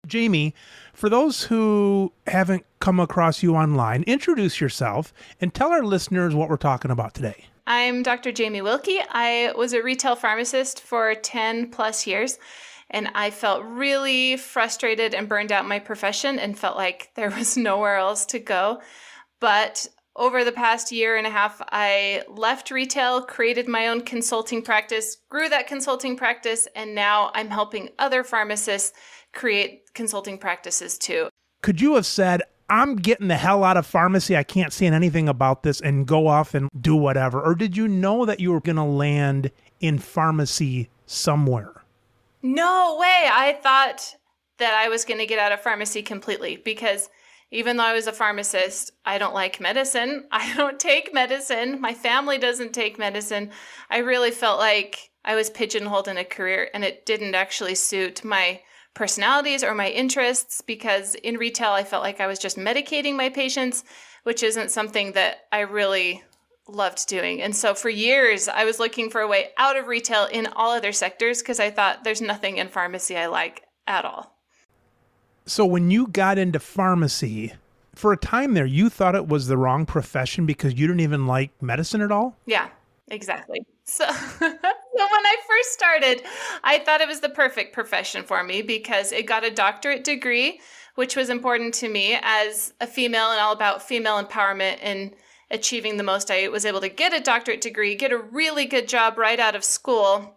Jamie, for those who haven't come across you online, introduce yourself and tell our listeners what we're talking about today. I'm Dr. Jamie Wilkey. I was a retail pharmacist for 10 plus years, and I felt really frustrated and burned out in my profession and felt like there was nowhere else to go. But over the past year and a half, I left retail, created my own consulting practice, grew that consulting practice, and now I'm helping other pharmacists create consulting practices too. Could you have said, I'm getting the hell out of pharmacy, I can't stand anything about this, and go off and do whatever? Or did you know that you were going to land in pharmacy somewhere? No way. I thought that I was going to get out of pharmacy completely because even though I was a pharmacist, I don't like medicine. I don't take medicine. My family doesn't take medicine. I really felt like I was pigeonholed in a career and it didn't actually suit my personalities or my interests, because in retail, I felt like I was just medicating my patients, which isn't something that I really loved doing. And so for years, I was looking for a way out of retail in all other sectors because I thought there's nothing in pharmacy I like at all. So when you got into pharmacy, for a time there, you thought it was the wrong profession because you didn't even like medicine at all? Yeah, exactly. So when I first started, I thought it was the perfect profession for me because it got a doctorate degree, which was important to me as a female and all about female empowerment and achieving the most. I was able to get a doctorate degree, get a really good job right out of school,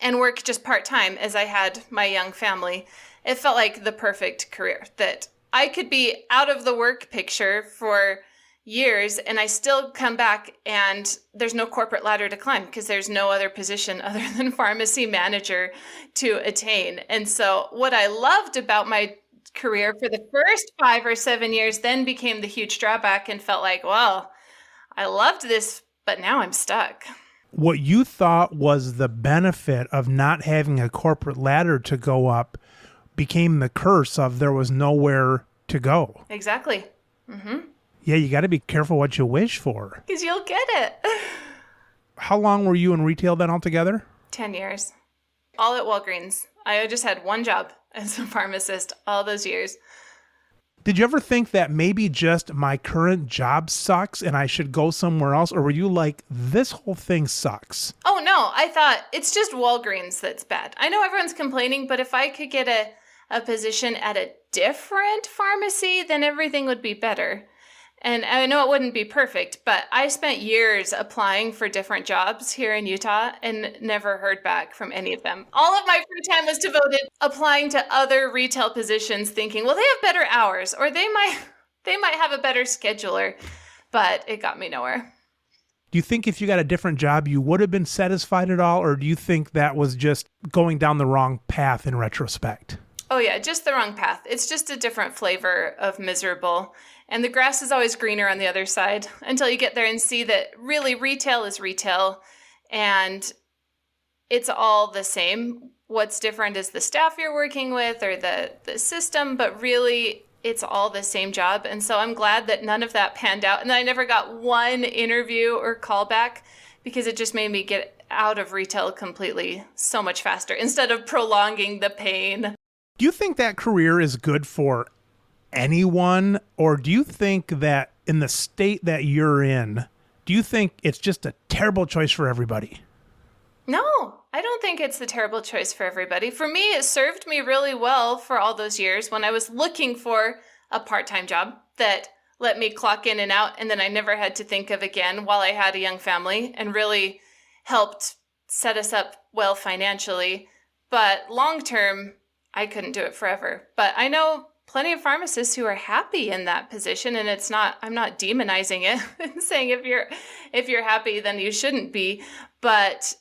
and work just part-time as I had my young family. It felt like the perfect career that I could be out of the work picture for years and I still come back and there's no corporate ladder to climb because there's no other position other than pharmacy manager to attain. And so what I loved about my career for the first 5 or 7 years then became the huge drawback and felt like, well, I loved this, but now I'm stuck. What you thought was the benefit of not having a corporate ladder to go up became the curse of there was nowhere to go. Exactly. Mm-hmm. Yeah, you got to be careful what you wish for. Because you'll get it. How long were you in retail then altogether? 10 years. All at Walgreens. I just had one job as a pharmacist all those years. Did you ever think that maybe just my current job sucks and I should go somewhere else? Or were you like, this whole thing sucks? Oh, no. I thought it's just Walgreens that's bad. I know everyone's complaining, but if I could get a position at a different pharmacy, then everything would be better. And I know it wouldn't be perfect, but I spent years applying for different jobs here in Utah and never heard back from any of them. All of my free time was devoted applying to other retail positions thinking, well, they have better hours or they might have a better scheduler, but it got me nowhere. Do you think if you got a different job, you would have been satisfied at all? Or do you think that was just going down the wrong path in retrospect? Oh yeah, just the wrong path. It's just a different flavor of miserable. And the grass is always greener on the other side until you get there and see that really retail is retail and it's all the same. What's different is the staff you're working with or the system, but really it's all the same job. And so I'm glad that none of that panned out and I never got one interview or callback because it just made me get out of retail completely so much faster instead of prolonging the pain. Do you think that career is good for anyone, or do you think that in the state that you're in, do you think it's just a terrible choice for everybody? No, I don't think it's the terrible choice for everybody. For me, it served me really well for all those years when I was looking for a part-time job that let me clock in and out, and then I never had to think of again while I had a young family and really helped set us up well financially. But long-term, I couldn't do it forever. But I know plenty of pharmacists who are happy in that position, and I'm not demonizing it and saying if you're happy, then you shouldn't be. But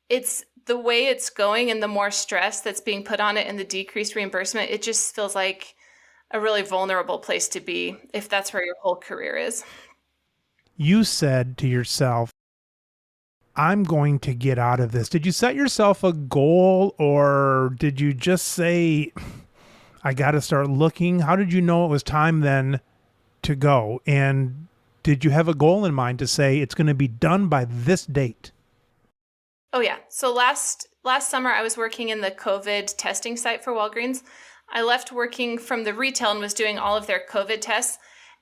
it's the way it's going and the more stress that's being put on it and the decreased reimbursement, it just feels like a really vulnerable place to be if that's where your whole career is. You said to yourself, I'm going to get out of this. Did you set yourself a goal or did you just say, I got to start looking? How did you know it was time then to go? And did you have a goal in mind to say it's going to be done by this date? Oh, yeah. So last summer, I was working in the COVID testing site for Walgreens. I left working from the retail and was doing all of their COVID tests.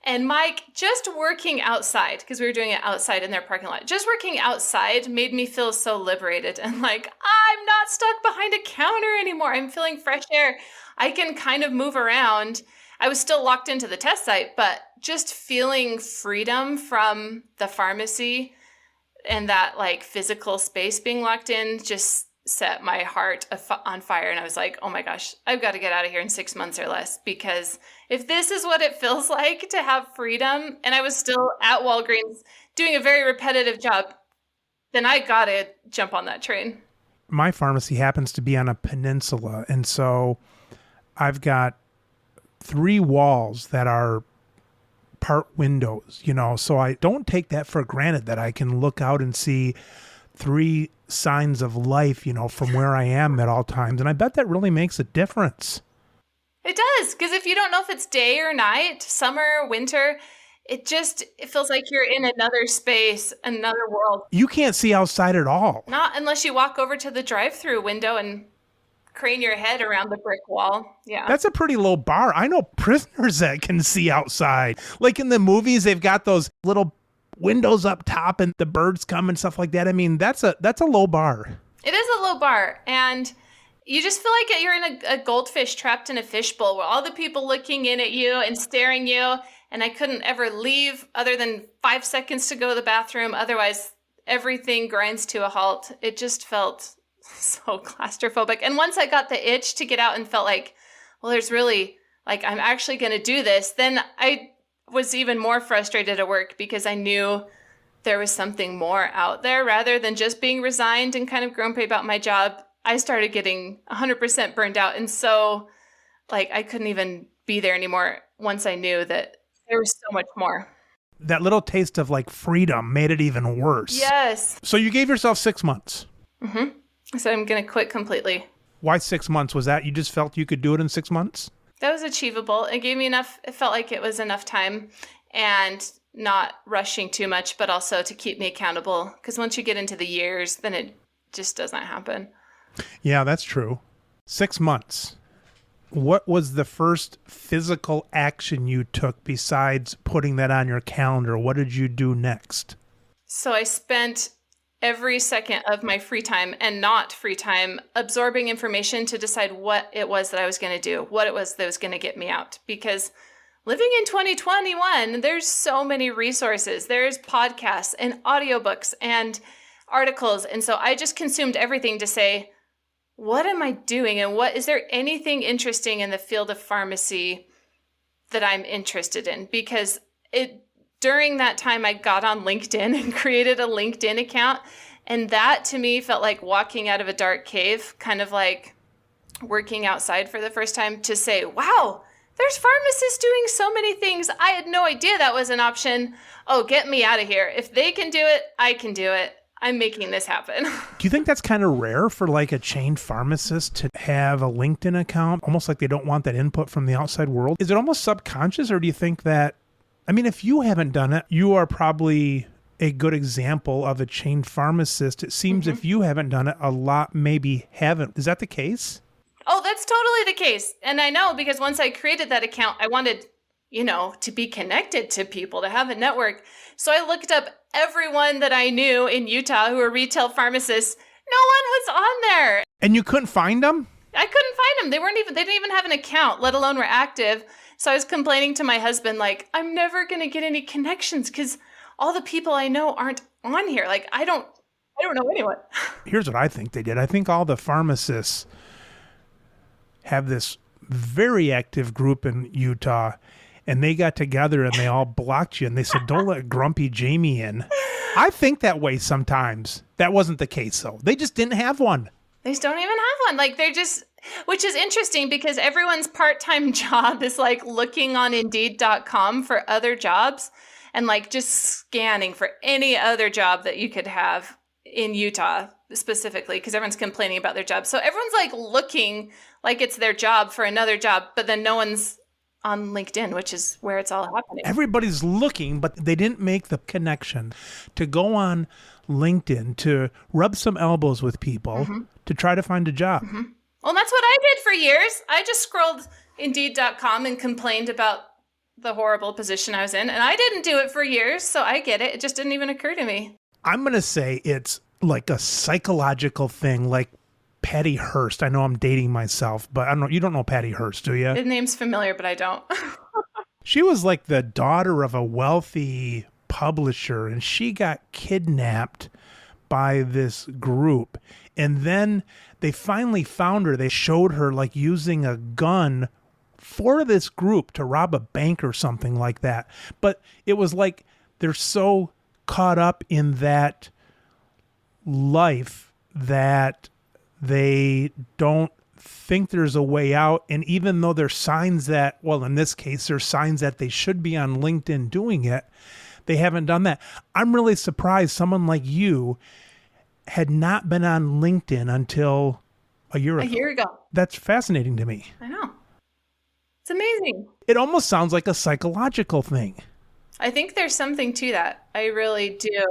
And Mike, just working outside, because we were doing it outside in their parking lot, just working outside made me feel so liberated and like, I'm not stuck behind a counter anymore. I'm feeling fresh air. I can kind of move around. I was still locked into the test site, but just feeling freedom from the pharmacy and that like physical space being locked in just set my heart on fire. And I was like, oh my gosh, I've got to get out of here in 6 months or less, because if this is what it feels like to have freedom, and I was still at Walgreens doing a very repetitive job, then I got to jump on that train. My pharmacy happens to be on a peninsula. And so I've got 3 walls that are part windows, so I don't take that for granted that I can look out and see 3 signs of life, from where I am at all times. And I bet that really makes a difference. It does, because if you don't know if it's day or night, summer, winter, it feels like you're in another space, another world. You can't see outside at all. Not unless you walk over to the drive-through window and crane your head around the brick wall. Yeah. That's a pretty low bar. I know prisoners that can see outside. Like in the movies, they've got those little windows up top and the birds come and stuff like that. I mean, that's a low bar. It is a low bar. And you just feel like you're in a goldfish trapped in a fishbowl with all the people looking in at you and staring you. And I couldn't ever leave other than 5 seconds to go to the bathroom. Otherwise, everything grinds to a halt. It just felt so claustrophobic. And once I got the itch to get out and felt like, well, there's really, like, I'm actually going to do this, then I was even more frustrated at work because I knew there was something more out there rather than just being resigned and kind of grumpy about my job. I started getting 100% burned out. And so, like, I couldn't even be there anymore once I knew that there was so much more. That little taste of, like, freedom made it even worse. Yes. So you gave yourself 6 months. Mm-hmm. I said, I'm going to quit completely. Why 6 months? Was that you just felt you could do it in 6 months? That was achievable. It gave me enough. It felt like it was enough time and not rushing too much, but also to keep me accountable. Because once you get into the years, then it just doesn't happen. Yeah, that's true. 6 months. What was the first physical action you took besides putting that on your calendar? What did you do next? So I spent every second of my free time and not free time absorbing information to decide what it was that I was going to do, what it was that was going to get me out. Because living in 2021, there's so many resources. There's podcasts and audiobooks and articles. And so I just consumed everything to say, what am I doing? And is there anything interesting in the field of pharmacy that I'm interested in? Because during that time, I got on LinkedIn and created a LinkedIn account. And that to me felt like walking out of a dark cave, kind of like working outside for the first time to say, wow, there's pharmacists doing so many things. I had no idea that was an option. Oh, get me out of here. If they can do it, I can do it. I'm making this happen. Do you think that's kind of rare for like a chained pharmacist to have a LinkedIn account, almost like they don't want that input from the outside world? Is it almost subconscious, or do you think that, I mean, if you haven't done it, you are probably a good example of a chained pharmacist. It seems if you haven't done it, a lot maybe haven't. Is that the case? Oh, that's totally the case. And I know because once I created that account, I wanted, to be connected to people, to have a network. So I looked up everyone that I knew in Utah who were retail pharmacists. No one was on there. And you couldn't find them? I couldn't find them. They didn't even have an account, let alone were active. So I was complaining to my husband, like, I'm never going to get any connections because all the people I know aren't on here. Like, I don't know anyone. Here's what I think they did. I think all the pharmacists have this very active group in Utah, and they got together and they all blocked you and they said, don't let Grumpy Jamie in. I think that way sometimes. That wasn't the case, though. They just didn't have one. They just don't even have one. Like, which is interesting because everyone's part-time job is like looking on Indeed.com for other jobs and like just scanning for any other job that you could have in Utah specifically because everyone's complaining about their job. So everyone's like looking like it's their job for another job, but then no one's on LinkedIn, which is where it's all happening. Everybody's looking, but they didn't make the connection to go on LinkedIn, to rub some elbows with people, to try to find a job. Well, that's what I did for years. I just scrolled Indeed.com and complained about the horrible position I was in, and I didn't do it for years, so I get it. It just didn't even occur to me. I'm going to say it's like a psychological thing, like Patty Hearst. I know I'm dating myself, but I don't know. You don't know Patty Hearst, do you? The name's familiar, but I don't. She was like the daughter of a wealthy publisher, and she got kidnapped by this group. And then they finally found her. They showed her like using a gun for this group to rob a bank or something like that. But it was like they're so caught up in that life that they don't think there's a way out. And even though there's signs that, well, in this case, there's signs that they should be on LinkedIn doing it, they haven't done that. I'm really surprised someone like you had not been on LinkedIn until a year ago. A year ago. That's fascinating to me. I know. It's amazing. It almost sounds like a psychological thing. I think there's something to that. I really do.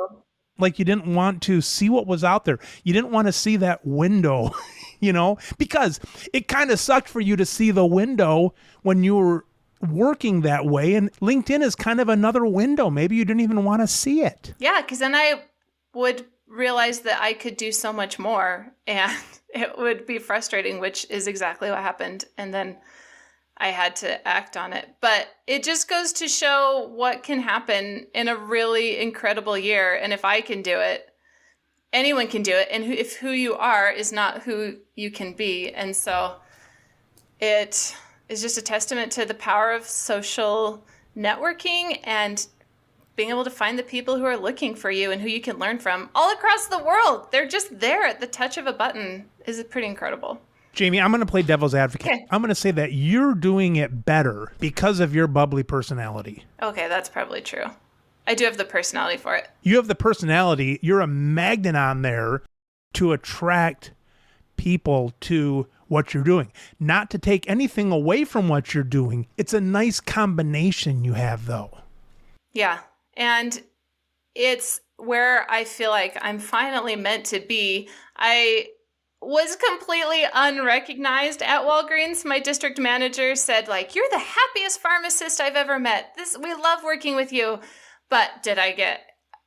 Like you didn't want to see what was out there. You didn't want to see that window, you know, because it kind of sucked for you to see the window when you were working that way. And LinkedIn is kind of another window. Maybe you didn't even want to see it. Yeah, because then I would realize that I could do so much more and it would be frustrating, which is exactly what happened. And then I had to act on it. But it just goes to show what can happen in a really incredible year. And if I can do it, anyone can do it. And if who you are is not who you can be. And so it is just a testament to the power of social networking and being able to find the people who are looking for you and who you can learn from all across the world. They're just there at the touch of a button. Is pretty incredible. Jamie, I'm going to play devil's advocate. Okay. I'm going to say that you're doing it better because of your bubbly personality. Okay, that's probably true. I do have the personality for it. You have the personality. You're a magnet on there to attract people to what you're doing. Not to take anything away from what you're doing. It's a nice combination you have, though. Yeah, and it's where I feel like I'm finally meant to be. I was completely unrecognized at Walgreens. My district manager said, like, you're the happiest pharmacist I've ever met. We love working with you. But did I get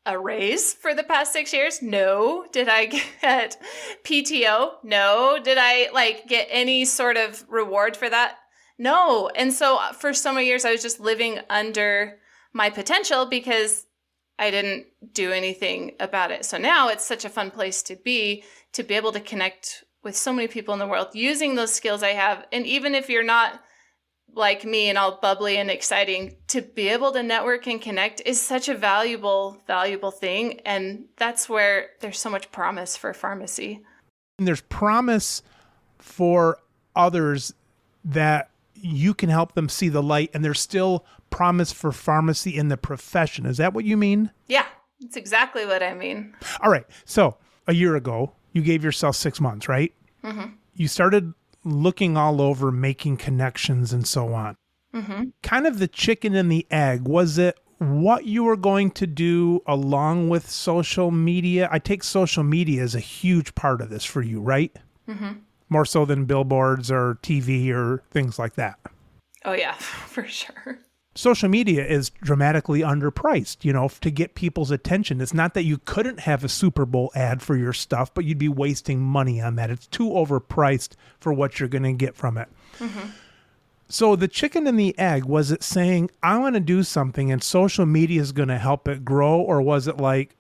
a raise for the past 6 years? No. Did I get PTO? No. Did I get any sort of reward for that? No. And so for so many years, I was just living under my potential because I didn't do anything about it. So now it's such a fun place to be able to connect with so many people in the world using those skills I have. And even if you're not like me and all bubbly and exciting, to be able to network and connect is such a valuable thing. And that's where there's so much promise for pharmacy. And there's promise for others that you can help them see the light, and there's still promise for pharmacy in the profession. Is that what you mean? Yeah, that's exactly what I mean. All right. So a year ago, you gave yourself 6 months, right? Mm-hmm. You started looking all over, making connections and so on. Mm-hmm. Kind of the chicken and the egg. Was it what you were going to do along with social media? I take social media as a huge part of this for you, right? Mm-hmm. More so than billboards or TV or things like that. Oh, yeah, for sure. Social media is dramatically underpriced, to get people's attention. It's not that you couldn't have a Super Bowl ad for your stuff, but you'd be wasting money on that. It's too overpriced for what you're going to get from it. Mm-hmm. So the chicken and the egg, was it saying, I want to do something and social media is going to help it grow? Or was it like,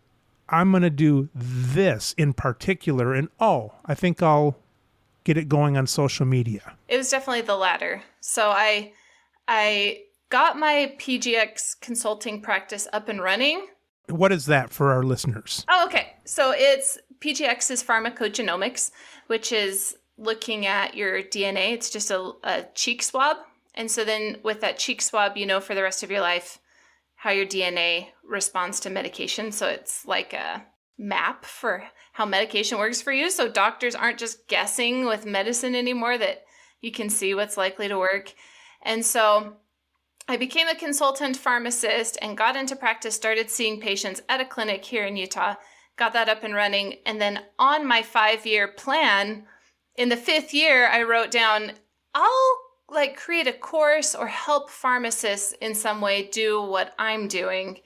I'm going to do this in particular and, I think I'll get it going on social media? It was definitely the latter. So I got my PGx consulting practice up and running. What is that for our listeners? Oh, okay. So PGx is pharmacogenomics, which is looking at your DNA. It's just a cheek swab. And so then with that cheek swab, for the rest of your life how your DNA responds to medication. So it's like a map for how medication works for you. So doctors aren't just guessing with medicine anymore, that you can see what's likely to work. And so I became a consultant pharmacist and got into practice, started seeing patients at a clinic here in Utah, got that up and running. And then on my 5-year plan, in the 5th year, I wrote down, I'll like create a course or help pharmacists in some way do what I'm doing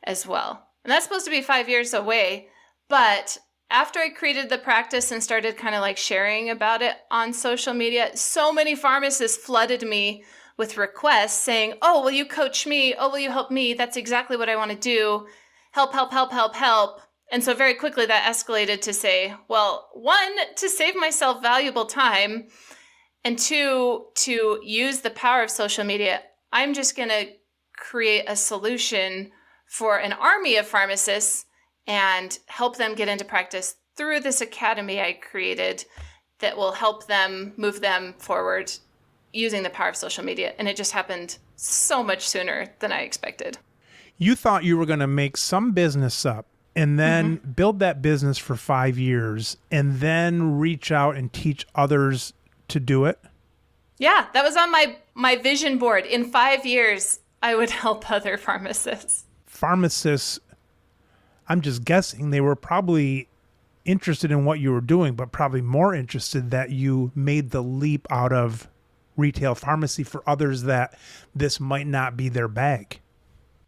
as well. And that's supposed to be 5 years away. But after I created the practice and started kind of like sharing about it on social media, so many pharmacists flooded me with requests saying, oh, will you coach me? Oh, will you help me? That's exactly what I want to do. Help, help, help, help, help. And so very quickly that escalated to say, well, 1, to save myself valuable time, and 2, to use the power of social media. I'm just going to create a solution for an army of pharmacists and help them get into practice through this academy I created that will help them move them forward using the power of social media. And it just happened so much sooner than I expected. You thought you were going to make some business up and then build that business for 5 years and then reach out and teach others to do it? Yeah, that was on my vision board. In 5 years, I would help other pharmacists. Pharmacists, I'm just guessing, they were probably interested in what you were doing, but probably more interested that you made the leap out of retail pharmacy for others that this might not be their bag.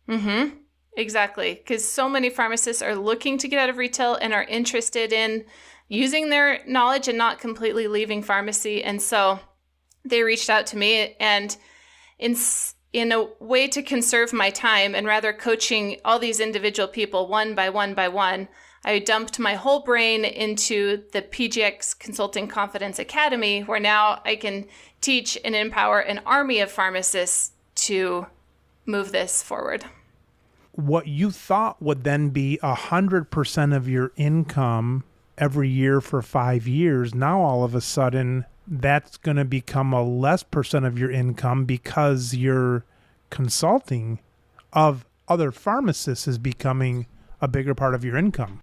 Mm-hmm. Exactly. Because so many pharmacists are looking to get out of retail and are interested in using their knowledge and not completely leaving pharmacy. And so they reached out to me, and in a way to conserve my time and rather coaching all these individual people one by one by one, I dumped my whole brain into the PGx Consulting Confidence Academy, where now I can teach and empower an army of pharmacists to move this forward. What you thought would then be 100% of your income every year for 5 years, now all of a sudden that's going to become a less percent of your income because your consulting of other pharmacists is becoming a bigger part of your income.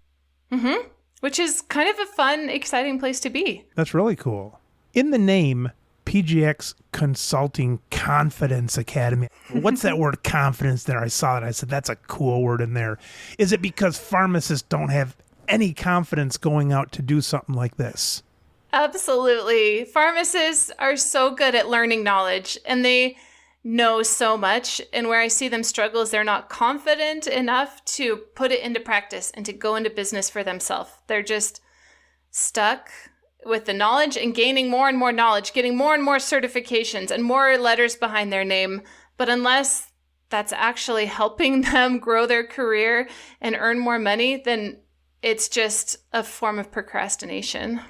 Mm-hmm. Which is kind of a fun, exciting place to be. That's really cool. In the name, PGx Consulting Confidence Academy. What's that word confidence there? I saw it. I said, that's a cool word in there. Is it because pharmacists don't have any confidence going out to do something like this? Absolutely. Pharmacists are so good at learning knowledge, and they know so much. And where I see them struggle is they're not confident enough to put it into practice and to go into business for themselves. They're just stuck with the knowledge and gaining more and more knowledge, getting more and more certifications and more letters behind their name. But unless that's actually helping them grow their career and earn more money, then it's just a form of procrastination.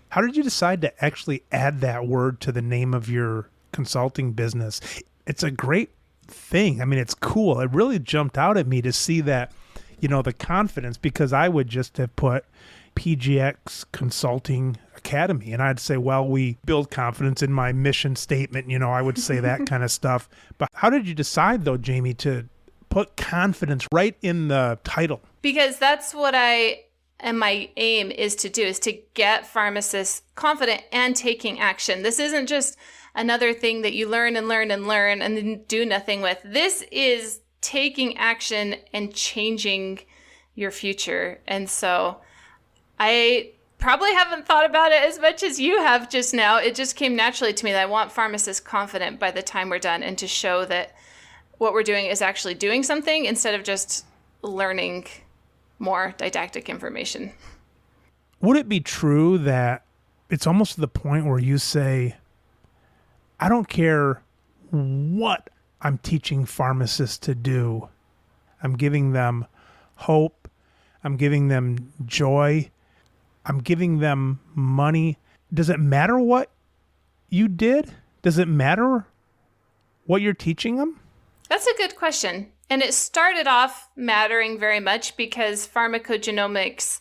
How did you decide to actually add that word to the name of your consulting business? It's a great thing. I mean, it's cool. It really jumped out at me to see that, you know, the confidence, because I would just have put PGx Consulting Academy and I'd say, well, we build confidence in my mission statement. You know, I would say that kind of stuff. But how did you decide though, Jamie, to put confidence right in the title? Because that's what and my aim is to do, is to get pharmacists confident and taking action. This isn't just another thing that you learn and learn and learn and then do nothing with. This is taking action and changing your future. And so I probably haven't thought about it as much as you have just now. It just came naturally to me that I want pharmacists confident by the time we're done, and to show that what we're doing is actually doing something instead of just learning more didactic information. Would it be true that it's almost to the point where you say, I don't care what I'm teaching pharmacists to do. I'm giving them hope. I'm giving them joy. I'm giving them money. Does it matter what you did? Does it matter what you're teaching them? That's a good question. And it started off mattering very much because pharmacogenomics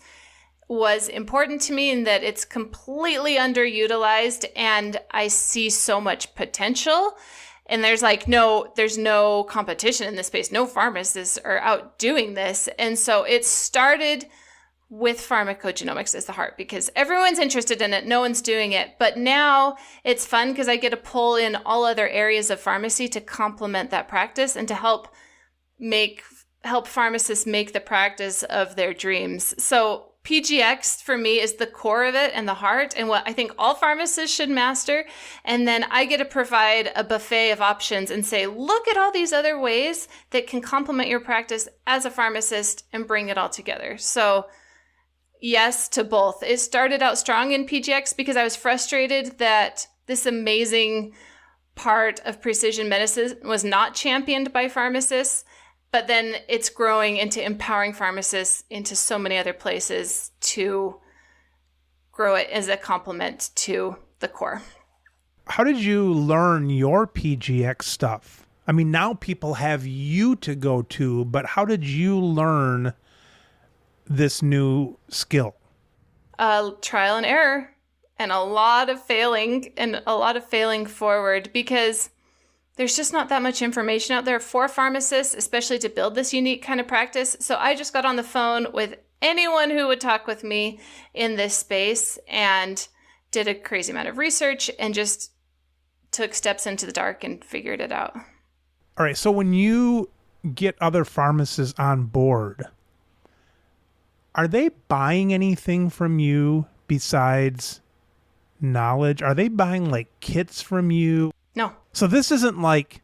was important to me in that it's completely underutilized and I see so much potential. And there's no competition in this space. No pharmacists are out doing this. And so it started with pharmacogenomics as the heart because everyone's interested in it. No one's doing it. But now it's fun because I get to pull in all other areas of pharmacy to complement that practice and to help pharmacists make the practice of their dreams. So PGx for me is the core of it and the heart and what I think all pharmacists should master. And then I get to provide a buffet of options and say, look at all these other ways that can complement your practice as a pharmacist and bring it all together. So yes to both. It started out strong in PGx because I was frustrated that this amazing part of precision medicine was not championed by pharmacists. But then it's growing into empowering pharmacists into so many other places to grow it as a complement to the core. How did you learn your PGx stuff? I mean, now people have you to go to, but how did you learn this new skill? Trial and error and a lot of failing forward because there's just not that much information out there for pharmacists, especially to build this unique kind of practice. So I just got on the phone with anyone who would talk with me in this space and did a crazy amount of research and just took steps into the dark and figured it out. All right. So when you get other pharmacists on board, are they buying anything from you besides knowledge? Are they buying like kits from you? No. So this isn't like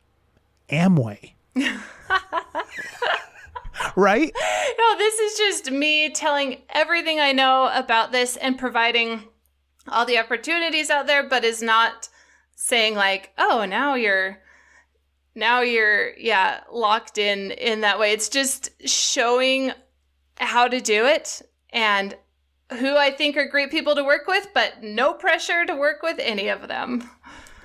Amway, right? No, this is just me telling everything I know about this and providing all the opportunities out there, but is not saying like, oh, now you're locked in that way. It's just showing how to do it and who I think are great people to work with, but no pressure to work with any of them.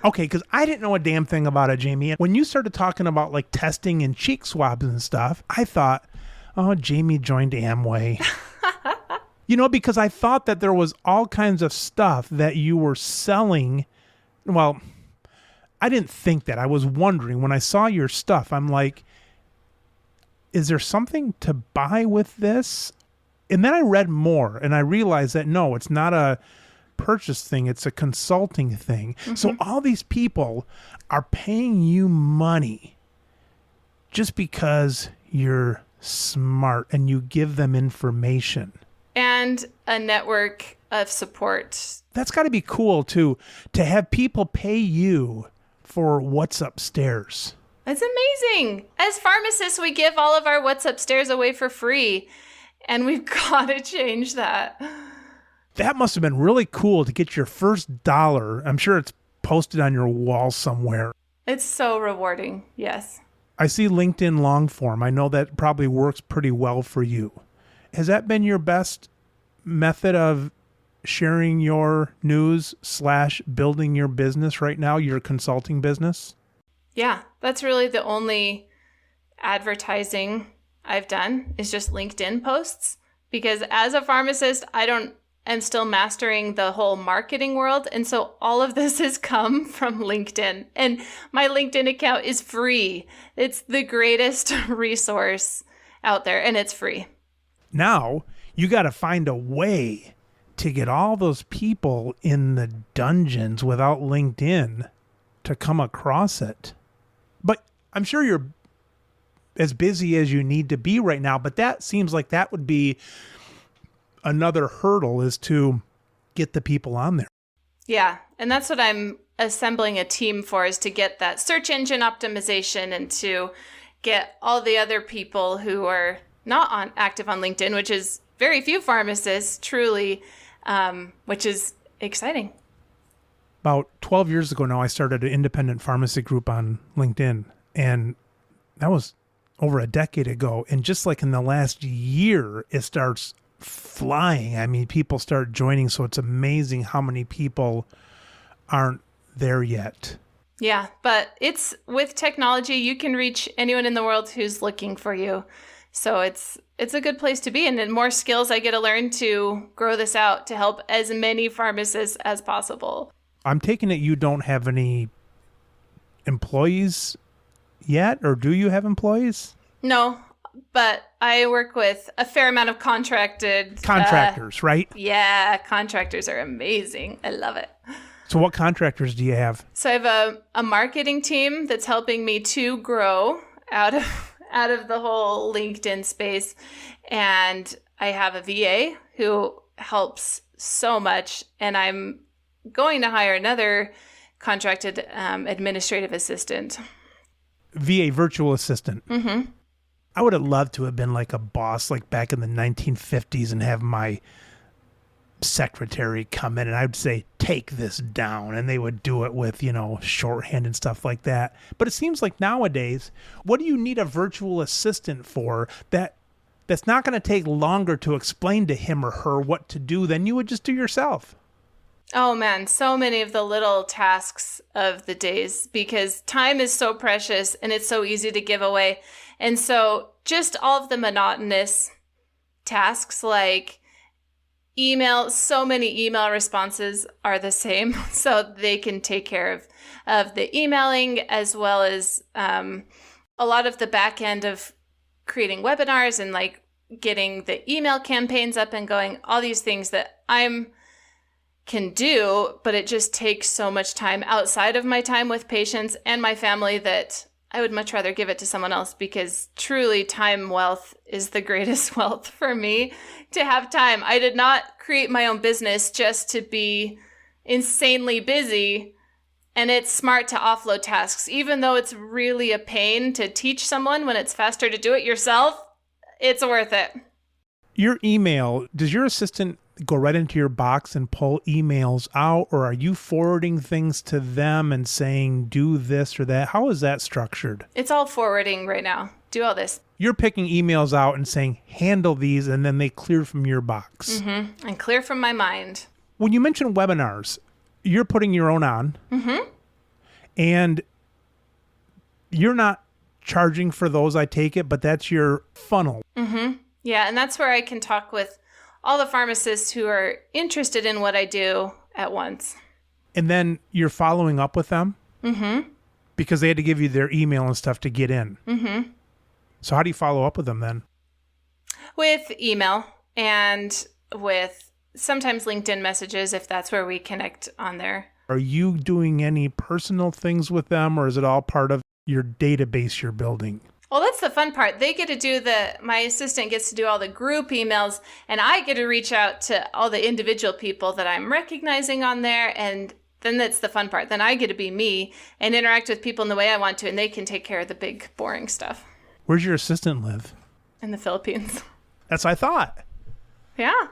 Okay, because I didn't know a damn thing about it, Jamie. When you started talking about like testing and cheek swabs and stuff, I thought, oh, Jamie joined Amway. Because I thought that there was all kinds of stuff that you were selling. Well, I didn't think that. I was wondering when I saw your stuff, I'm like, is there something to buy with this? And then I read more and I realized that no, it's not a purchase thing, it's a consulting thing. Mm-hmm. So all these people are paying you money just because you're smart and you give them information and a network of support. That's got to be cool too, to have people pay you for what's upstairs. It's amazing. As pharmacists, we give all of our what's upstairs away for free, and we've got to change that. That must have been really cool to get your first dollar. I'm sure it's posted on your wall somewhere. It's so rewarding, yes. I see LinkedIn long form. I know that probably works pretty well for you. Has that been your best method of sharing your news / building your business right now, your consulting business? Yeah, that's really the only advertising I've done is just LinkedIn posts. Because as a pharmacist, I'm still mastering the whole marketing world. And so all of this has come from LinkedIn. And my LinkedIn account is free. It's the greatest resource out there, and it's free. Now, you got to find a way to get all those people in the dungeons without LinkedIn to come across it. But I'm sure you're as busy as you need to be right now, but that seems like that would be another hurdle, is to get the people on there. Yeah, and that's what I'm assembling a team for, is to get that search engine optimization and to get all the other people who are not active on LinkedIn, which is very few pharmacists, truly, which is exciting. About 12 years ago now, I started an independent pharmacy group on LinkedIn, and that was over a decade ago. And just like in the last year, it starts flying. I mean, people start joining, so it's amazing how many people aren't there yet. Yeah, but it's with technology, you can reach anyone in the world who's looking for you. So it's a good place to be. And then more skills I get to learn to grow this out to help as many pharmacists as possible. I'm taking it you don't have any employees yet, or do you have employees? No, but I work with a fair amount of contractors, right? Yeah, contractors are amazing. I love it. So what contractors do you have? So I have a marketing team that's helping me to grow out of the whole LinkedIn space. And I have a VA who helps so much, and I'm going to hire another contracted administrative assistant. VA virtual assistant. Mm-hmm. I would have loved to have been like a boss like back in the 1950s and have my secretary come in and I'd say, take this down. And they would do it with, shorthand and stuff like that. But it seems like nowadays, what do you need a virtual assistant for that's not going to take longer to explain to him or her what to do than you would just do yourself? Oh man, so many of the little tasks of the days, because time is so precious and it's so easy to give away. And so just all of the monotonous tasks like email, so many email responses are the same. So they can take care of the emailing as well as a lot of the back end of creating webinars and like getting the email campaigns up and going, all these things that can do, but it just takes so much time outside of my time with patients and my family that I would much rather give it to someone else, because truly time wealth is the greatest wealth for me, to have time. I did not create my own business just to be insanely busy, and it's smart to offload tasks. Even though it's really a pain to teach someone when it's faster to do it yourself, it's worth it. Your email, does your assistant go right into your box and pull emails out, or are you forwarding things to them and saying, do this or that? How is that structured? It's all forwarding right now. Do all this. You're picking emails out and saying, handle these, and then they clear from your box. Mm-hmm. And clear from my mind. When you mention webinars, you're putting your own on. Mm-hmm. And you're not charging for those, I take it, but that's your funnel. Mm-hmm. Yeah, and that's where I can talk with all the pharmacists who are interested in what I do at once. And then you're following up with them? Mm-hmm. Because they had to give you their email and stuff to get in. Mm-hmm. So how do you follow up with them then? With email and with sometimes LinkedIn messages, if that's where we connect on there. Are you doing any personal things with them, or is it all part of your database you're building? Well, that's the fun part. They get to do my assistant gets to do all the group emails, and I get to reach out to all the individual people that I'm recognizing on there. And then that's the fun part. Then I get to be me and interact with people in the way I want to, and they can take care of the big, boring stuff. Where's your assistant live? In the Philippines. That's what I thought. Yeah.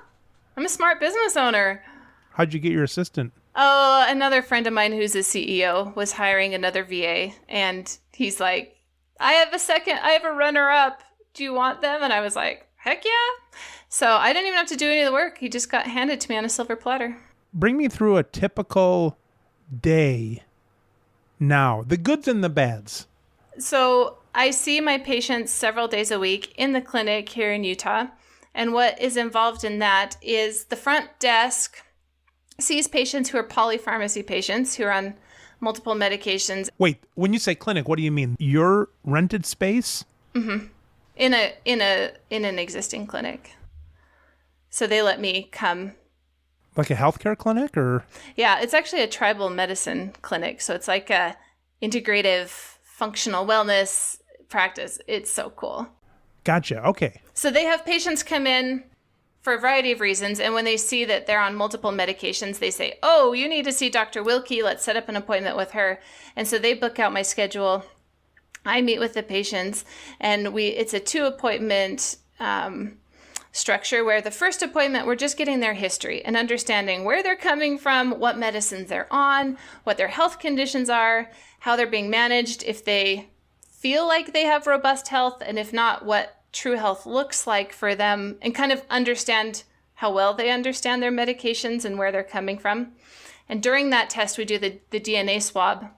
I'm a smart business owner. How'd you get your assistant? Oh, another friend of mine who's a CEO was hiring another VA, and he's like, I have a runner-up. Do you want them? And I was like, heck yeah. So I didn't even have to do any of the work. He just got handed to me on a silver platter. Bring me through a typical day now, the goods and the bads. So I see my patients several days a week in the clinic here in Utah. And what is involved in that is the front desk sees patients who are polypharmacy patients who are on multiple medications. Wait, when you say clinic, what do you mean? Your rented space? Mm-hmm. In an existing clinic. So they let me come. Like a healthcare clinic, or? Yeah, it's actually a tribal medicine clinic. So it's like a integrative functional wellness practice. It's so cool. Gotcha. Okay. So they have patients come in for a variety of reasons. And when they see that they're on multiple medications, they say, oh, you need to see Dr. Wilkey. Let's set up an appointment with her. And so they book out my schedule. I meet with the patients, and it's a 2-appointment structure where the first appointment, we're just getting their history and understanding where they're coming from, what medicines they're on, what their health conditions are, how they're being managed, if they feel like they have robust health, and if not, what true health looks like for them, and kind of understand how well they understand their medications and where they're coming from. And during that test, we do the DNA swab.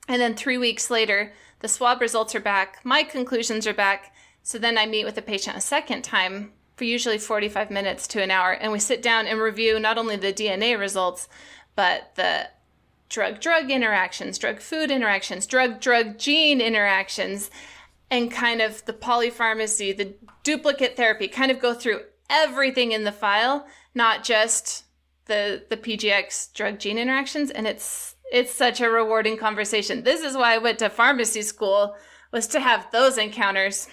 And then 3 weeks later, the swab results are back. My conclusions are back. So then I meet with the patient a second time for usually 45 minutes to an hour. And we sit down and review not only the DNA results, but the drug-drug interactions, drug-food interactions, drug-drug gene interactions, and kind of the polypharmacy, the duplicate therapy, kind of go through everything in the file, not just the PGx drug gene interactions. And it's such a rewarding conversation. This is why I went to pharmacy school, was to have those encounters.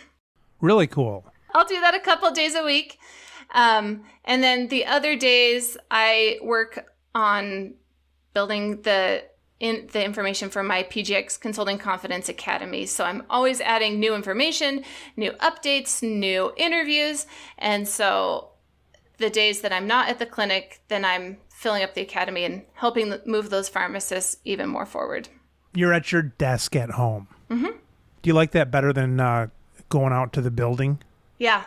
Really cool. I'll do that a couple days a week. And then the other days I work on building the information for my PGx Consulting Confidence Academy. So I'm always adding new information, new updates, new interviews. And so the days that I'm not at the clinic, then I'm filling up the academy and helping move those pharmacists even more forward. You're at your desk at home. Mm-hmm. Do you like that better than going out to the building? Yeah.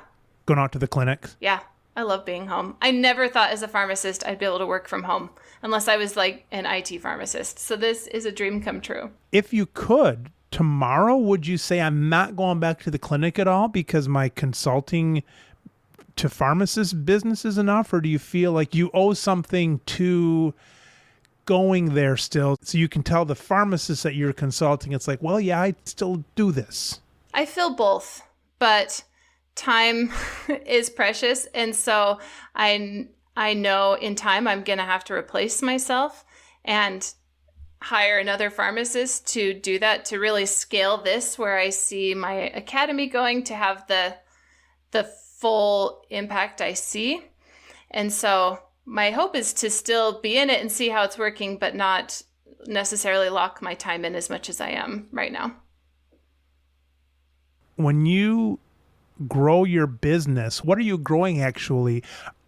Going out to the clinics? Yeah. I love being home. I never thought as a pharmacist I'd be able to work from home unless I was like an IT pharmacist. So this is a dream come true. If you could, tomorrow, would you say I'm not going back to the clinic at all because my consulting to pharmacist business is enough? Or do you feel like you owe something to going there still so you can tell the pharmacist that you're consulting, it's like, well, yeah, I still do this? I feel both, but time is precious. And so I know in time I'm going to have to replace myself and hire another pharmacist to do that, to really scale this where I see my academy going to have the full impact I see. And so my hope is to still be in it and see how it's working, but not necessarily lock my time in as much as I am right now. When you grow your business, what are you growing actually?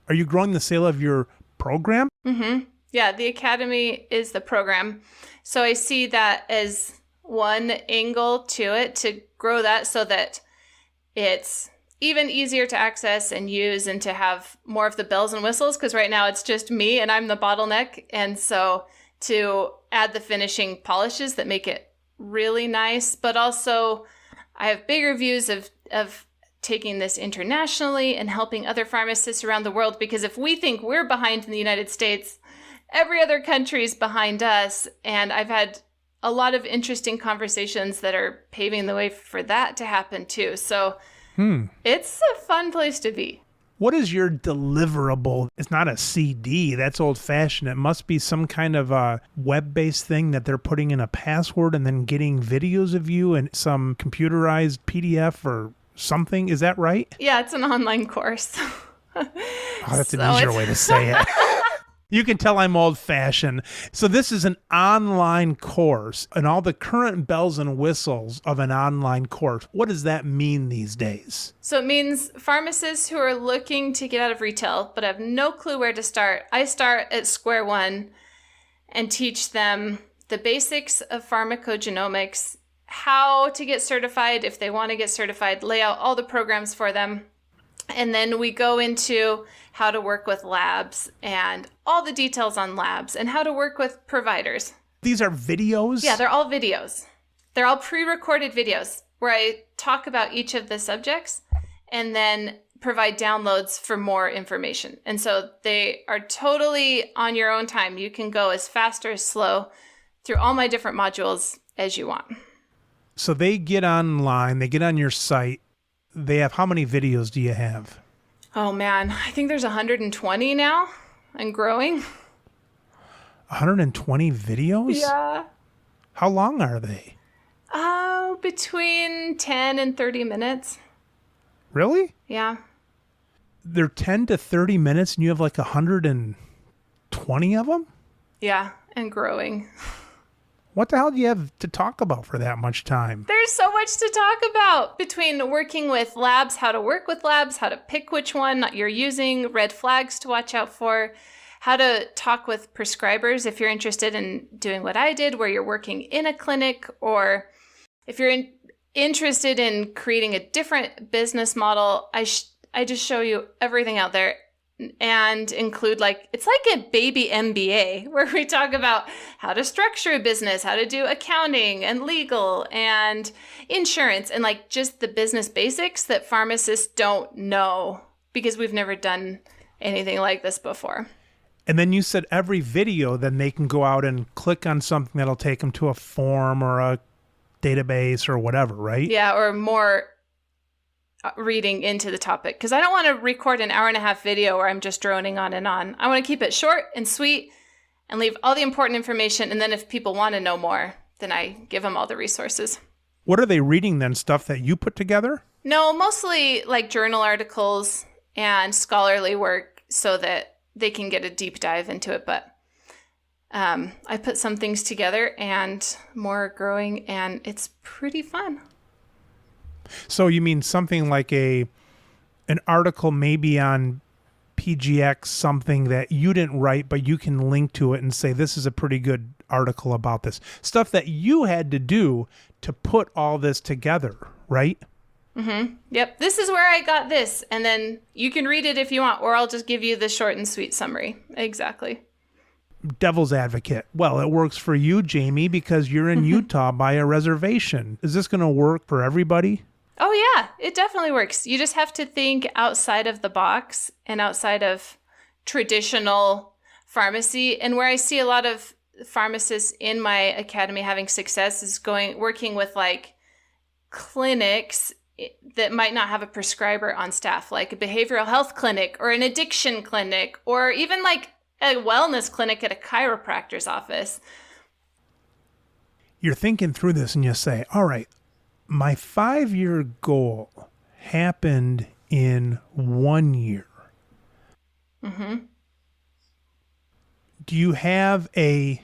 Are you growing the sale of your program? Mm-hmm. Yeah, the academy is the program. So I see that as one angle to it, to grow that so that it's even easier to access and use and to have more of the bells and whistles, because right now it's just me and I'm the bottleneck. And so to add the finishing polishes that make it really nice, but also I have bigger views of taking this internationally and helping other pharmacists around the world, because if we think we're behind in the United States, every other country is behind us. And I've had a lot of interesting conversations that are paving the way for that to happen too. So it's a fun place to be. What is your deliverable? It's not a CD. That's old-fashioned. It must be some kind of a web-based thing that they're putting in a password and then getting videos of you and some computerized PDF or something. Is that right? Yeah, it's an online course. That's an easier way to say it. You can tell I'm old-fashioned. So this is an online course and all the current bells and whistles of an online course. What does that mean these days? So it means pharmacists who are looking to get out of retail but have no clue where to start. I start at square one and teach them the basics of pharmacogenomics, how to get certified if they want to get certified, lay out all the programs for them. And then we go into how to work with labs and all the details on labs and how to work with providers. These are videos? Yeah, they're all videos. They're all pre-recorded videos where I talk about each of the subjects and then provide downloads for more information. And so they are totally on your own time. You can go as fast or as slow through all my different modules as you want. So they get online, they get on your site. They have, how many videos do you have? Oh man, I think there's 120 now and growing. 120 videos? Yeah. How long are they? Oh, between 10 and 30 minutes. Really? Yeah. They're 10 to 30 minutes and you have like 120 of them? Yeah, and growing. What the hell do you have to talk about for that much time? There's so much to talk about between working with labs, how to work with labs, how to pick which one you're using, red flags to watch out for, how to talk with prescribers if you're interested in doing what I did, where you're working in a clinic, or if you're interested in creating a different business model. I just show you everything out there. And include it's like a baby MBA where we talk about how to structure a business, how to do accounting and legal and insurance and just the business basics that pharmacists don't know because we've never done anything like this before. And then you said every video, then they can go out and click on something that'll take them to a form or a database or whatever, right? Yeah, or more reading into the topic, because I don't want to record an 1.5 hour video where I'm just droning on and on. I want to keep it short and sweet and leave all the important information. And then if people want to know more, then I give them all the resources. What are they reading then? Stuff that you put together? No, mostly journal articles and scholarly work so that they can get a deep dive into it. But I put some things together and more are growing, and it's pretty fun. So you mean something like an article maybe on PGx, something that you didn't write, but you can link to it and say, this is a pretty good article about this. Stuff that you had to do to put all this together, right? Mm-hmm. Yep. This is where I got this. And then you can read it if you want, or I'll just give you the short and sweet summary. Exactly. Devil's advocate. Well, it works for you, Jamie, because you're in Utah by a reservation. Is this going to work for everybody? Oh, yeah, it definitely works. You just have to think outside of the box and outside of traditional pharmacy. And where I see a lot of pharmacists in my academy having success is working with like clinics that might not have a prescriber on staff, like a behavioral health clinic or an addiction clinic, or even like a wellness clinic at a chiropractor's office. You're thinking through this and you say, all right, my 5-year goal happened in 1 year. Mm-hmm. Do you have a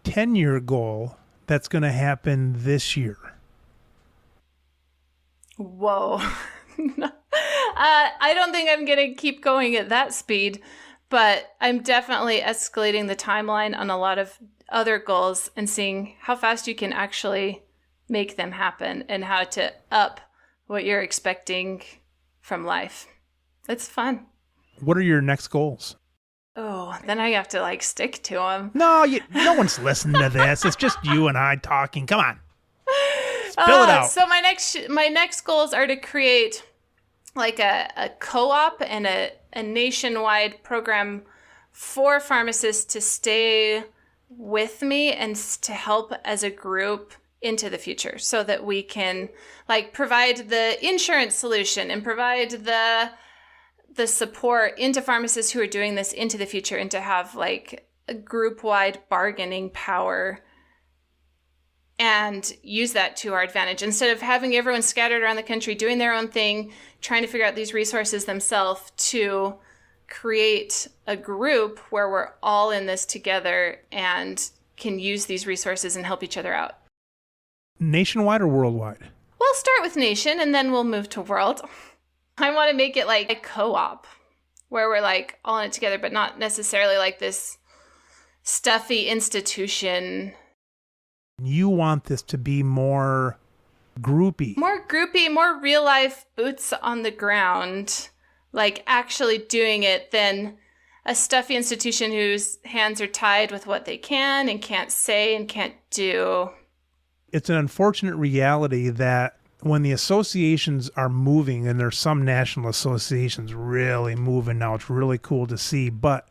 10-year goal that's going to happen this year? Whoa. I don't think I'm going to keep going at that speed, but I'm definitely escalating the timeline on a lot of other goals and seeing how fast you can actually make them happen and how to up what you're expecting from life. It's fun. What are your next goals? Oh, then I have to like stick to them. No, no one's listening to this. It's just you and I talking. Come on. Spill it out. So my next goals are to create like a co-op and a nationwide program for pharmacists to stay with me and to help as a group into the future, so that we can like provide the insurance solution and provide the support into pharmacists who are doing this into the future, and to have like a group-wide bargaining power and use that to our advantage, instead of having everyone scattered around the country doing their own thing, trying to figure out these resources themselves, to create a group where we're all in this together and can use these resources and help each other out. Nationwide or worldwide? We'll start with nation and then we'll move to world. I want to make it like a co-op where we're like all in it together, but not necessarily like this stuffy institution. You want this to be more groupy. More groupy, more real life boots on the ground, like actually doing it, than a stuffy institution whose hands are tied with what they can and can't say and can't do. It's an unfortunate reality that when the associations are moving, and there's some national associations really moving now, it's really cool to see, but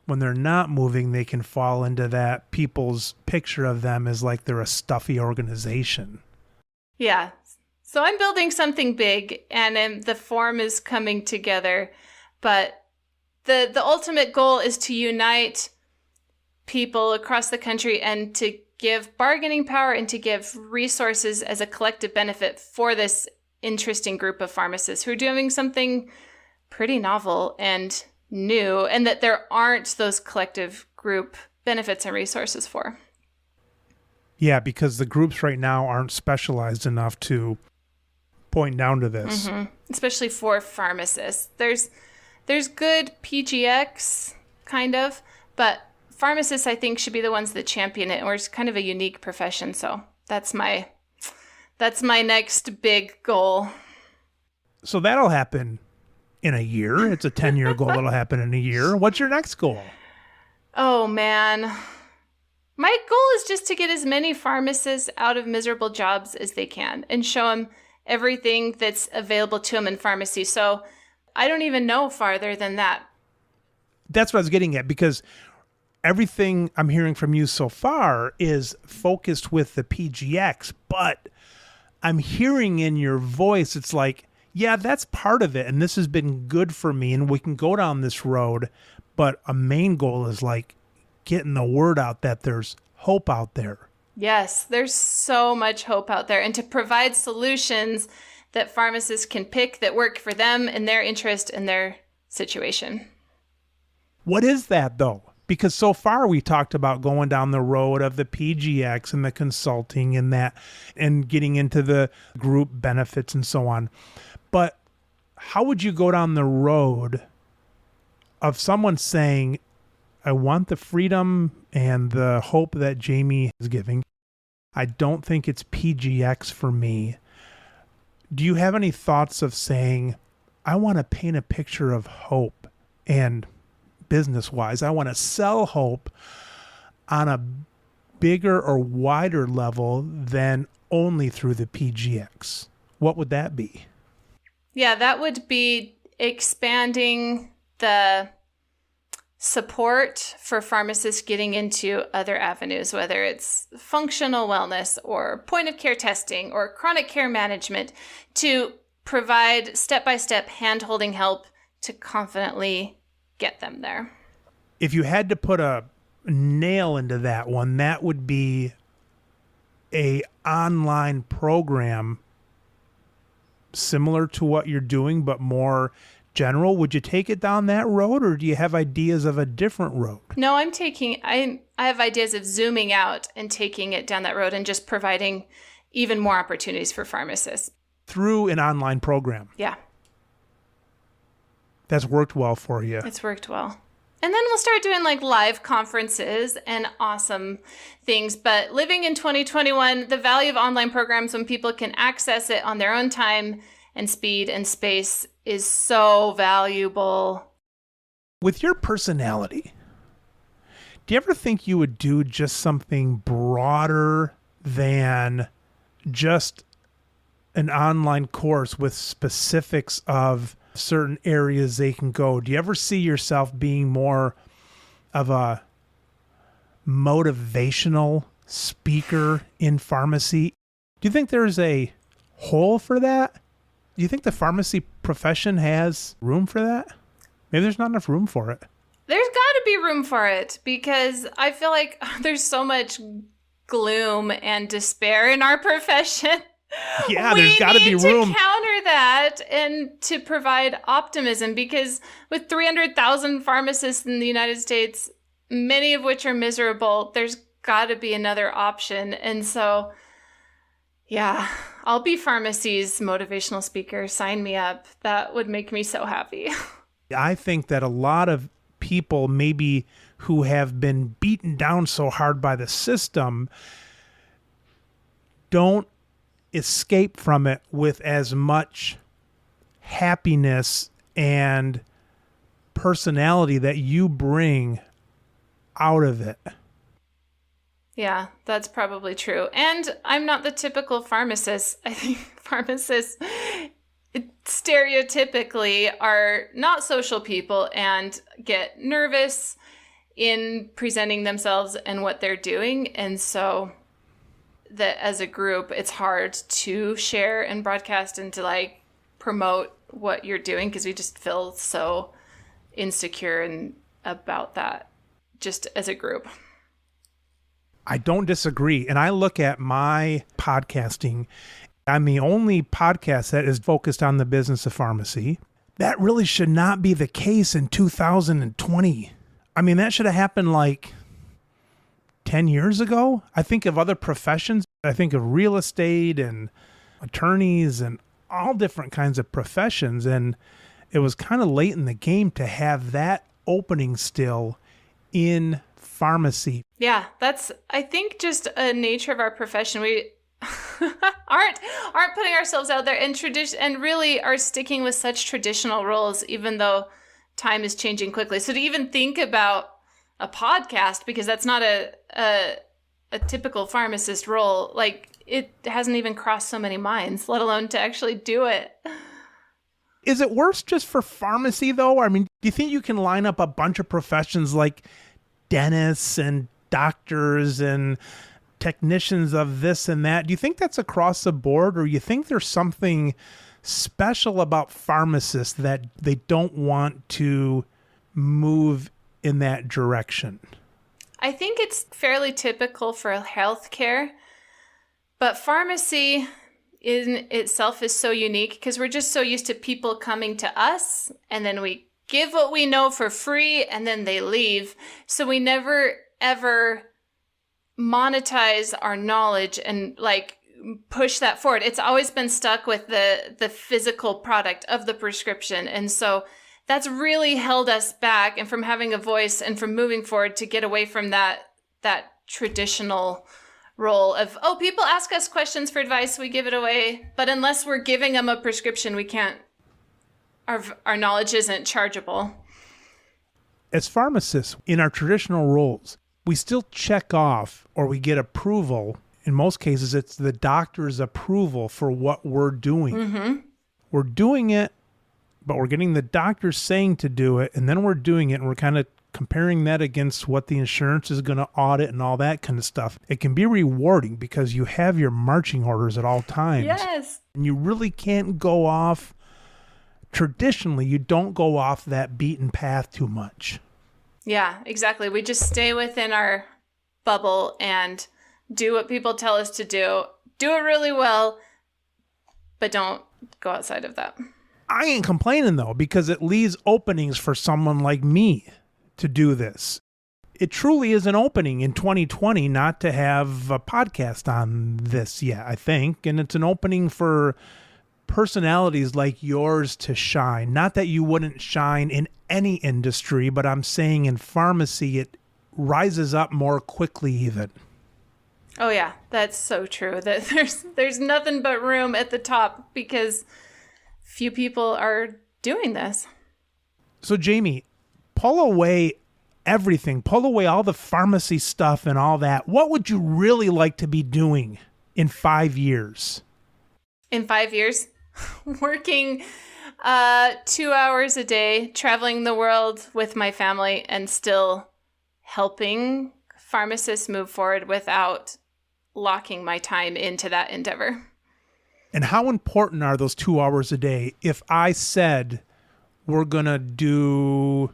when they're not moving, they can fall into that people's picture of them as like they're a stuffy organization. Yeah. So I'm building something big, and the form is coming together, but the ultimate goal is to unite people across the country and to give bargaining power and to give resources as a collective benefit for this interesting group of pharmacists who are doing something pretty novel and new, and that there aren't those collective group benefits and resources for. Yeah, because the groups right now aren't specialized enough to point down to this. Mm-hmm. Especially for pharmacists. There's good PGx, kind of, but pharmacists, I think, should be the ones that champion it. We're kind of a unique profession, so that's my next big goal. So that'll happen in a year. It's a 10-year goal that'll happen in a year. What's your next goal? Oh, man. My goal is just to get as many pharmacists out of miserable jobs as they can and show them everything that's available to them in pharmacy. So I don't even know farther than that. That's what I was getting at, because everything I'm hearing from you so far is focused with the PGx, but I'm hearing in your voice, it's like, yeah, that's part of it, and this has been good for me, and we can go down this road, but a main goal is like getting the word out that there's hope out there. Yes, there's so much hope out there, and to provide solutions that pharmacists can pick that work for them and their interest and their situation. What is that though? Because so far we talked about going down the road of the PGx and the consulting and that, and getting into the group benefits and so on. But how would you go down the road of someone saying, I want the freedom and the hope that Jamie is giving. I don't think it's PGx for me. Do you have any thoughts of saying, I want to paint a picture of hope, and business-wise, I want to sell hope on a bigger or wider level than only through the PGx? What would that be? Yeah, that would be expanding the support for pharmacists getting into other avenues, whether it's functional wellness or point of care testing or chronic care management, to provide step-by-step hand-holding help to confidently get them there. If you had to put a nail into that one, that would be a online program similar to what you're doing, but more general. Would you take it down that road, or do you have ideas of a different road? No, I have ideas of zooming out and taking it down that road and just providing even more opportunities for pharmacists. Through an online program. Yeah. That's worked well for you. It's worked well. And then we'll start doing like live conferences and awesome things. But living in 2021, the value of online programs when people can access it on their own time and speed and space is so valuable. With your personality, do you ever think you would do just something broader than just an online course with specifics of certain areas they can go? Do you ever see yourself being more of a motivational speaker in pharmacy? Do you think there's a hole for that? Do you think the pharmacy profession has room for that? Maybe there's not enough room for it. There's got to be room for it, because I feel like there's so much gloom and despair in our profession. Yeah, there's got to be room. We need to counter that and to provide optimism, because with 300,000 pharmacists in the United States, many of which are miserable, there's got to be another option. And so, yeah, I'll be pharmacy's motivational speaker. Sign me up. That would make me so happy. I think that a lot of people maybe who have been beaten down so hard by the system don't escape from it with as much happiness and personality that you bring out of it. Yeah, that's probably true. And I'm not the typical pharmacist. I think pharmacists stereotypically are not social people and get nervous in presenting themselves and what they're doing. And so that as a group, it's hard to share and broadcast and to like promote what you're doing, because we just feel so insecure and about that just as a group. I don't disagree. And I look at my podcasting. I'm the only podcast that is focused on the business of pharmacy. That really should not be the case in 2020. I mean, that should have happened like 10 years ago. I think of other professions. I think of real estate and attorneys and all different kinds of professions. And it was kind of late in the game to have that opening still in pharmacy. Yeah, that's, I think, just a nature of our profession. We aren't putting ourselves out there and really are sticking with such traditional roles, even though time is changing quickly. So to even think about a podcast, because that's not a typical pharmacist role, like it hasn't even crossed so many minds, let alone to actually do it. Is it worse just for pharmacy though? I mean, do you think you can line up a bunch of professions like dentists and doctors and technicians of this and that? Do you think that's across the board, or you think there's something special about pharmacists that they don't want to move in that direction? I think it's fairly typical for healthcare, but pharmacy in itself is so unique because we're just so used to people coming to us and then we give what we know for free and then they leave. So we never, ever monetize our knowledge and like push that forward. It's always been stuck with the physical product of the prescription. And so that's really held us back and from having a voice and from moving forward to get away from that traditional role of, oh, people ask us questions for advice, we give it away. But unless we're giving them a prescription, we can't, our knowledge isn't chargeable. As pharmacists, in our traditional roles, we still check off or we get approval. In most cases, it's the doctor's approval for what we're doing. Mm-hmm. We're doing it, but we're getting the doctor saying to do it, and then we're doing it, and we're kind of comparing that against what the insurance is going to audit and all that kind of stuff. It can be rewarding because you have your marching orders at all times. Yes. And you really can't go off. Traditionally, you don't go off that beaten path too much. Yeah, exactly. We just stay within our bubble and do what people tell us to do. Do it really well, but don't go outside of that. I ain't complaining, though, because it leaves openings for someone like me to do this. It truly is an opening in 2020 not to have a podcast on this yet, I think. And it's an opening for personalities like yours to shine. Not that you wouldn't shine in any industry, but I'm saying in pharmacy, it rises up more quickly even. Oh yeah, that's so true. That there's nothing but room at the top because few people are doing this. So Jamie, pull away everything. Pull away all the pharmacy stuff and all that. What would you really like to be doing in 5 years? In 5 years? Working 2 hours a day, traveling the world with my family, and still helping pharmacists move forward without locking my time into that endeavor. And how important are those 2 hours a day? If I said we're going to do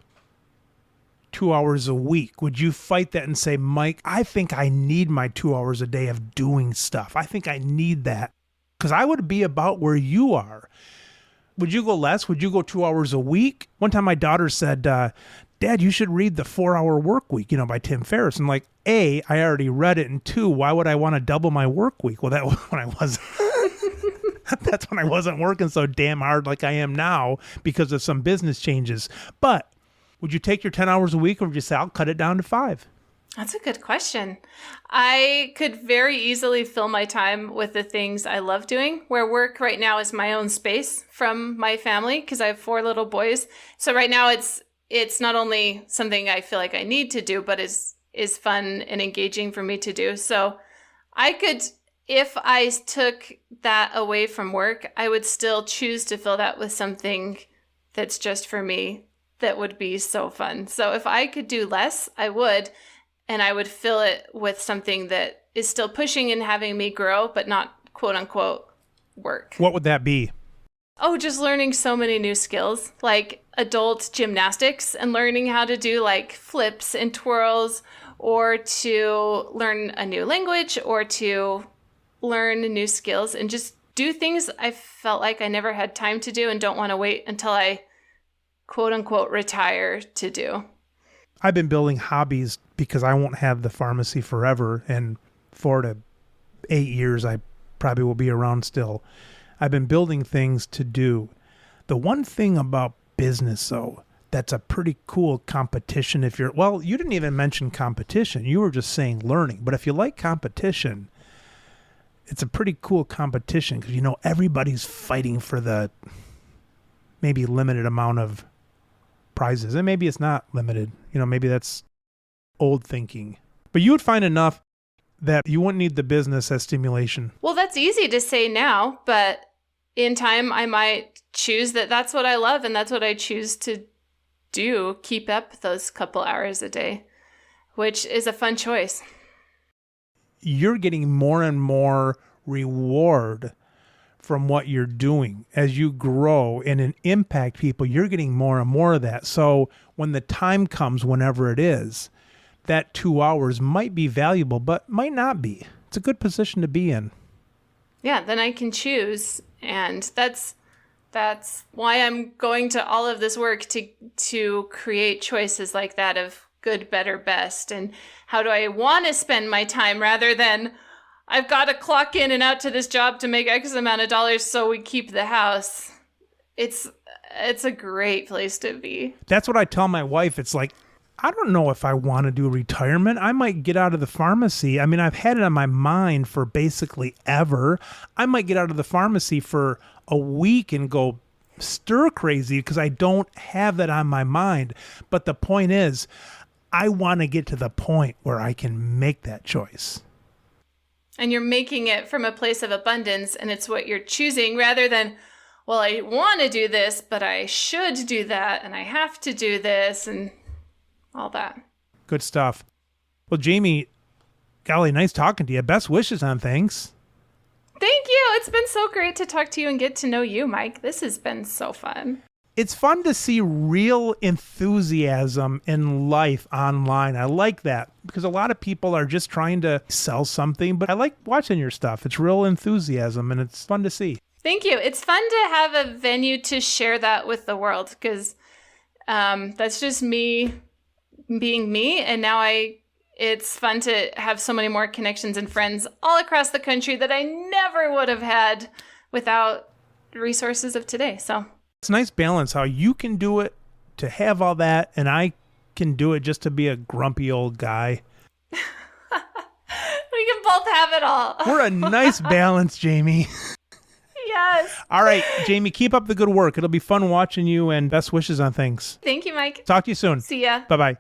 2 hours a week, would you fight that and say, Mike, I think I need my 2 hours a day of doing stuff. I think I need that. Because I would be about where you are. Would you go less? Would you go 2 hours a week? One time my daughter said, Dad, you should read The 4-Hour Work Week, by Tim Ferriss. And like, A, I already read it. And 2, why would I want to double my work week? Well, that was when I wasn't. That's when I wasn't working so damn hard like I am now because of some business changes. But would you take your 10 hours a week or would you say, I'll cut it down to 5? That's a good question. I could very easily fill my time with the things I love doing, where work right now is my own space from my family because I have 4 little boys. So right now it's not only something I feel like I need to do, but is fun and engaging for me to do. So I could, if I took that away from work, I would still choose to fill that with something that's just for me that would be so fun. So if I could do less, I would. And I would fill it with something that is still pushing and having me grow, but not quote unquote work. What would that be? Oh, just learning so many new skills, like adult gymnastics and learning how to do like flips and twirls, or to learn a new language, or to learn new skills and just do things I felt like I never had time to do and don't want to wait until I quote unquote retire to do. I've been building hobbies because I won't have the pharmacy forever. And 4 to 8 years, I probably will be around still. I've been building things to do. The one thing about business, though, that's a pretty cool competition. You didn't even mention competition. You were just saying learning. But if you like competition, it's a pretty cool competition because, everybody's fighting for the maybe limited amount of prizes. And maybe it's not limited. Maybe that's old thinking. But you would find enough that you wouldn't need the business as stimulation. Well, that's easy to say now, but in time I might choose that that's what I love and that's what I choose to do, keep up those couple hours a day, which is a fun choice. You're getting more and more reward from what you're doing as you grow and impact people. You're getting more and more of that. So when the time comes, whenever it is, that 2 hours might be valuable, but might not be. It's a good position to be in. Yeah, then I can choose. And that's That's why I'm going to all of this work to create choices like that of good, better, best. And how do I want to spend my time rather than I've got to clock in and out to this job to make X amount of dollars so we keep the house. It's a great place to be. That's what I tell my wife. It's like, I don't know if I want to do retirement. I might get out of the pharmacy. I mean, I've had it on my mind for basically ever. I might get out of the pharmacy for a week and go stir crazy because I don't have that on my mind. But the point is, I want to get to the point where I can make that choice. And you're making it from a place of abundance, and it's what you're choosing rather than, well, I want to do this, but I should do that, and I have to do this, and all that. Good stuff. Well, Jamie, golly, nice talking to you. Best wishes on things. Thank you. It's been so great to talk to you and get to know you, Mike. This has been so fun. It's fun to see real enthusiasm in life online. I like that because a lot of people are just trying to sell something, but I like watching your stuff. It's real enthusiasm and it's fun to see. Thank you. It's fun to have a venue to share that with the world because that's just me being me. And now it's fun to have so many more connections and friends all across the country that I never would have had without resources of today. So it's a nice balance how you can do it to have all that, and I can do it just to be a grumpy old guy. We can both have it all. We're a nice balance, Jamie. Yes. All right, Jamie, keep up the good work. It'll be fun watching you, and best wishes on things. Thank you, Mike. Talk to you soon. See ya. Bye-bye.